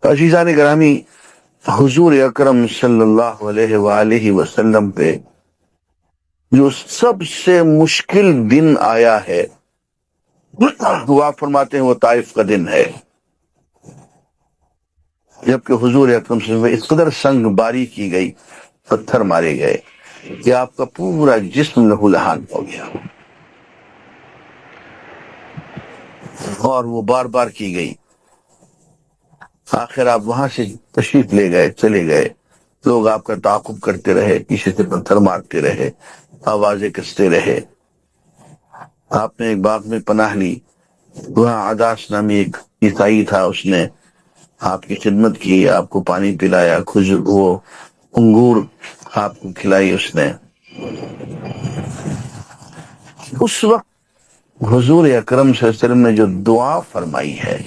عزیزان گرامی، حضور اکرم صلی اللہ علیہ وآلہ وسلم پہ جو سب سے مشکل دن آیا ہے وہ آپ فرماتے ہیں وہ طائف کا دن ہے، جبکہ حضور اکرم صلی اللہ علیہ وسلم اس قدر سنگ باری کی گئی، پتھر مارے گئے کہ آپ کا پورا جسم لہو لہان ہو گیا، اور وہ بار بار کی گئی۔ آخر آپ وہاں سے تشریف لے گئے، چلے گئے، لوگ آپ کا تعاقب کرتے رہے، پیچھے سے پتھر مارتے رہے، آوازیں کستے رہے۔ آپ نے ایک باغ میں پناہ لی، وہاں عداس نامی ایک عیسائی تھا، اس نے آپ کی خدمت کی، آپ کو پانی پلایا، وہ انگور آپ کو کھلائی اس نے۔ اس وقت حضور اکرم صلی اللہ علیہ وسلم نے جو دعا فرمائی ہے،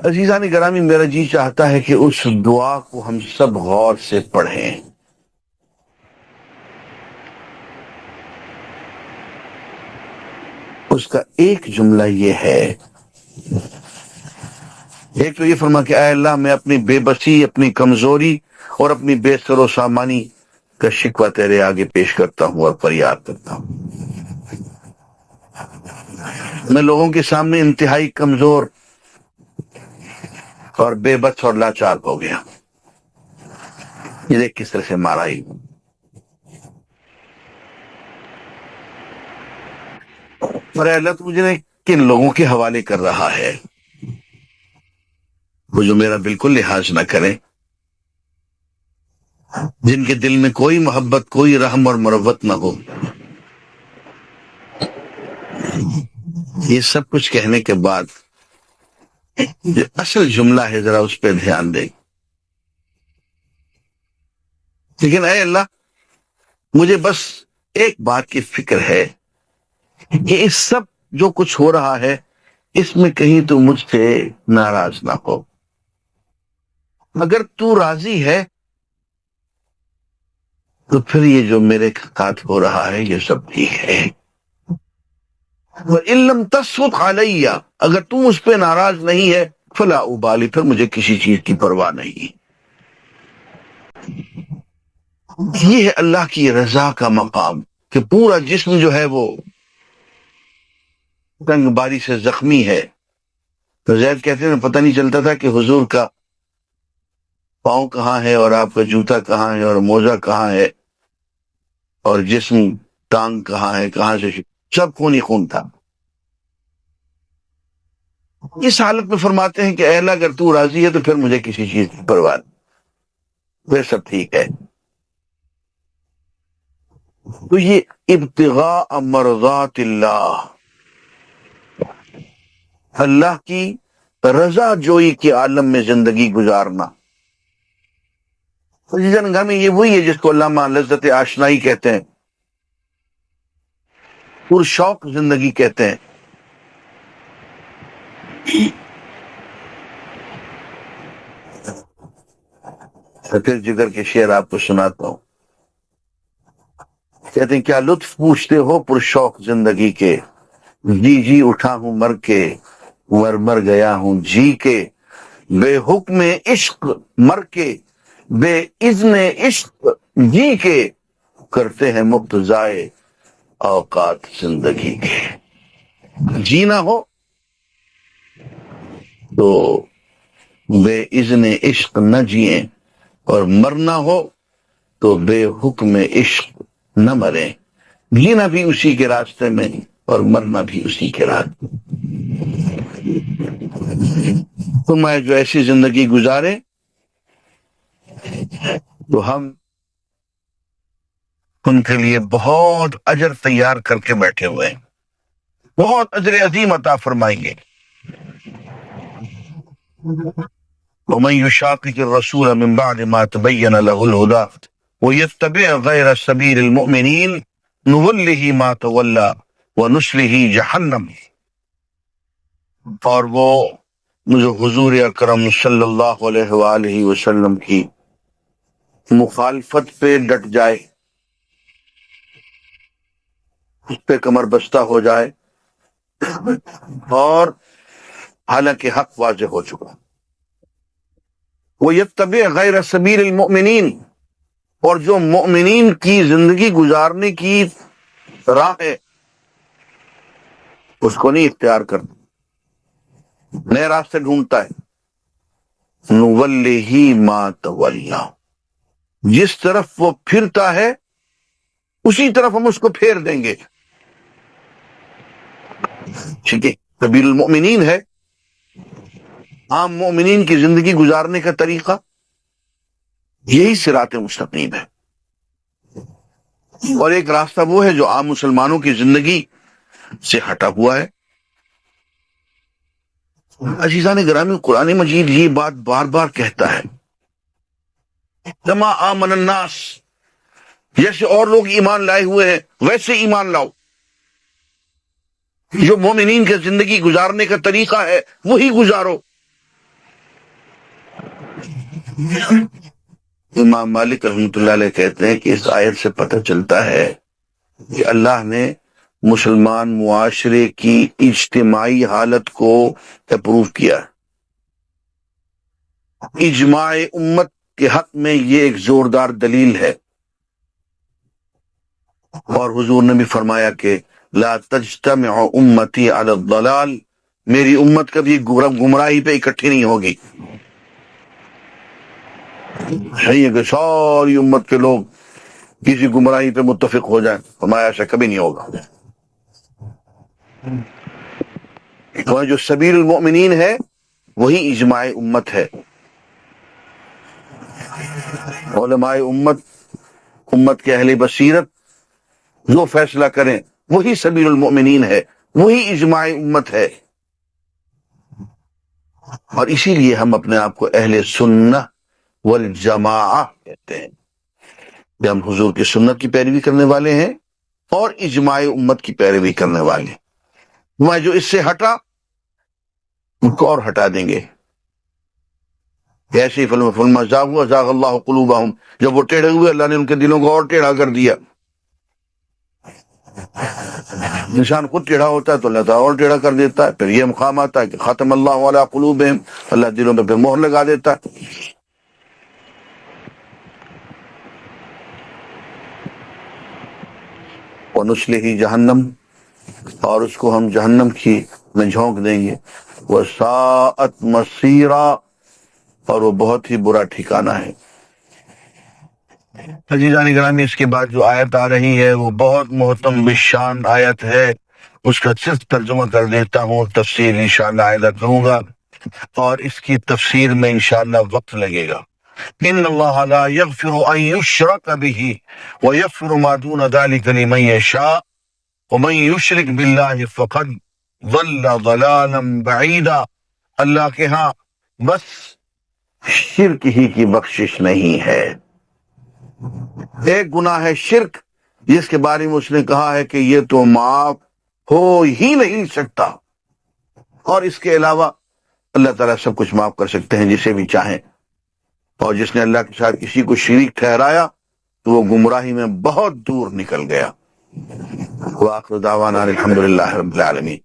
عزیزان گرامی، میرا جی چاہتا ہے کہ اس دعا کو ہم سب غور سے پڑھیں۔ اس کا ایک جملہ یہ ہے، ایک تو یہ فرما کہ اے اللہ، میں اپنی بے بسی، اپنی کمزوری اور اپنی بے سر و سامانی کا شکوہ تیرے آگے پیش کرتا ہوں اور فریاد کرتا ہوں۔ میں لوگوں کے سامنے انتہائی کمزور اور بے بس اور لاچار ہو گیا، یہ دیکھ کس طرح سے مارا ہی ہوں۔ اور اے اللہ، تو مجھے کن لوگوں کے حوالے کر رہا ہے وہ جو میرا بالکل لحاظ نہ کریں، جن کے دل میں کوئی محبت، کوئی رحم اور مروت نہ ہو۔ یہ سب کچھ کہنے کے بعد جو اصل جملہ ہے، ذرا اس پہ دھیان دیں۔ لیکن اے اللہ، مجھے بس ایک بات کی فکر ہے کہ اس سب جو کچھ ہو رہا ہے، اس میں کہیں تو مجھ سے ناراض نہ ہو۔ اگر تو راضی ہے تو پھر یہ جو میرے ساتھ ہو رہا ہے یہ سب ٹھیک ہے۔ وَإِن لَمْ تَسْخُطْ عَلَيَّ، اگر تو مجھ پہ ناراض نہیں ہے، فلا ابالی، پھر مجھے کسی چیز کی پرواہ نہیں۔ یہ ہے اللہ کی رضا کا مقام، کہ پورا جسم جو ہے وہ تنگ باری سے زخمی ہے۔ تو زید کہتے ہیں پتہ نہیں چلتا تھا کہ حضور کا پاؤں کہاں ہے اور آپ کا جوتا کہاں ہے اور موزہ کہاں ہے اور جسم ٹانگ کہاں ہے، کہاں سے سب خون ہی خون تھا۔ اس حالت میں فرماتے ہیں کہ اے اللہ، اگر تو راضی ہے تو پھر مجھے کسی چیز کی پرواہ نہیں، پھر سب ٹھیک ہے۔ تو یہ ابتغاء مرضات اللہ، اللہ کی رضا جوئی کے عالم میں زندگی گزارنا۔ میں یہ وہی ہے جس کو علامہ لذت آشنائی کہتے ہیں، پرشوق زندگی کہتے ہیں۔ پھر جگر کے شعر آپ کو سناتا ہوں، کہتے ہیں کیا لطف پوچھتے ہو پرشوق زندگی کے، جی جی اٹھا ہوں مر کے، مر گیا ہوں جی کے، بے حکم عشق مر کے، بے اذن عشق جی کے، کرتے ہیں مقتضائے اوقات زندگی کے۔ جینا ہو تو بے اذن عشق نہ جئیں، اور مرنا ہو تو بے حکم عشق نہ مریں۔ جینا بھی اسی کے راستے میں اور مرنا بھی اسی کے راستے میں۔ تو میں جو ایسی زندگی گزارے تو ہم ان کے لیے بہت اجر تیار کر کے بیٹھے ہوئے ہیں، بہت اجر عظیم عطا فرمائیں گے۔ وَمَن يُشَاقِقِ الرَّسُولَ مِن بَعْدِ مَا تَبَيَّنَ لَهُ الْهُدَىٰ وَيَتَّبِعْ غَيْرَ سَبِيلِ الْمُؤْمِنِينَ نُوَلِّهِ مَا تَوَلَّىٰ وَنُصْلِهِ جَهَنَّمَ، اور وہ جو حضور اکرم صلی اللہ علیہ وآلہ وسلم کی مخالفت پہ ڈٹ جائے، اس پہ کمر بستہ ہو جائے اور حالانکہ حق واضح ہو چکا. وَيَتَّبِعْ غَيْرَ سَبِيلِ الْمُؤْمِنِينَ، اور جو مؤمنین کی زندگی گزارنے کی راہ ہے اس کو نہیں اختیار کرتا، نئے راستے ڈھونڈتا ہے. نُوَلِّهِ مَا تَوَلَّىٰ، جس طرف وہ پھرتا ہے اسی طرف ہم اس کو پھیر دیں گے. ٹھیک ہے، سبیل المؤمنین ہے عام مومنین کی زندگی گزارنے کا طریقہ، یہی صراط مستقیم ہے. اور ایک راستہ وہ ہے جو عام مسلمانوں کی زندگی سے ہٹا ہوا ہے. عزیزان گرامی، قرآن مجید یہ بات بار بار کہتا ہے، کما آمن الناس، جیسے اور لوگ ایمان لائے ہوئے ہیں ویسے ایمان لاؤ. جو مومنین کے زندگی گزارنے کا طریقہ ہے وہی گزارو. امام مالک رحمۃ اللہ علیہ کہتے ہیں کہ اس آیت سے پتہ چلتا ہے کہ اللہ نے مسلمان معاشرے کی اجتماعی حالت کو اپروو کیا. اجماع امت کے حق میں یہ ایک زوردار دلیل ہے. اور حضور نے بھی فرمایا کہ لا تجتمع امتی علی الضلال، میری امت کبھی گمراہی پہ اکٹھی نہیں ہوگی. ہے کہ ساری امت کے لوگ کسی گمراہی پہ متفق ہو جائیں، فرمایا ایسا کبھی نہیں ہوگا. تو جو سبیل المؤمنین ہے وہی اجماع امت ہے. علماء امت کے اہل بصیرت جو فیصلہ کریں وہی سبیل المؤمنین ہے، وہی اجماع امت ہے. اور اسی لیے ہم اپنے آپ کو اہل سنہ والجماعہ کہتے ہیں کہ ہم حضور کی سنت کی پیروی کرنے والے ہیں اور اجماع امت کی پیروی کرنے والے ہیں. میں جو اس سے ہٹا ان کو اور ہٹا دیں گے. ایسی فلم زاغوا زاغ اللہ قلوبہم، جب وہ ٹیڑھے ہوئے اللہ نے ان کے دلوں کو اور ٹیڑھا کر دیا. انسان خود ٹیڑھا ہوتا ہے تو اللہ تعالیٰ اور ٹیڑھا کر دیتا ہے. پھر یہ مقام آتا ہے کہ ختم اللہ علی قلوبہم، اللہ دلوں میں پھر مہر لگا دیتا ہے. وَنُصْلِهِ جہنم، اور اس کو ہم جہنم کی میں جھونک دیں گے. وَسَاءَتْ مَصِيرًا، اور وہ بہت ہی برا ٹھکانہ ہے. عزیزان گرامی، اس کے بعد جو آیت آ رہی ہے وہ بہت محترم بشان آیت ہے. اس کا صرف ترجمہ کر دیتا ہوں، تفسیر انشاءاللہ آئندہ کروں گا، اور اس کی تفسیر میں انشاءاللہ وقت لگے گا. ان اللہ لا یغفر ان یشرک بہ ویغفر ما دون ذلک لمن یشاء ومن یشرک باللہ فقد ضل ضلالا بعیدا. اللہ کے ہاں بس شرک ہی کی بخشش نہیں ہے. ایک گناہ ہے شرک، جس کے بارے میں اس نے کہا ہے کہ یہ تو معاف ہو ہی نہیں سکتا، اور اس کے علاوہ اللہ تعالیٰ سب کچھ معاف کر سکتے ہیں جسے بھی چاہیں. اور جس نے اللہ کے ساتھ کسی کو شریک ٹھہرایا تو وہ گمراہی میں بہت دور نکل گیا. وآخر دعوانا الحمدللہ رب العالمین.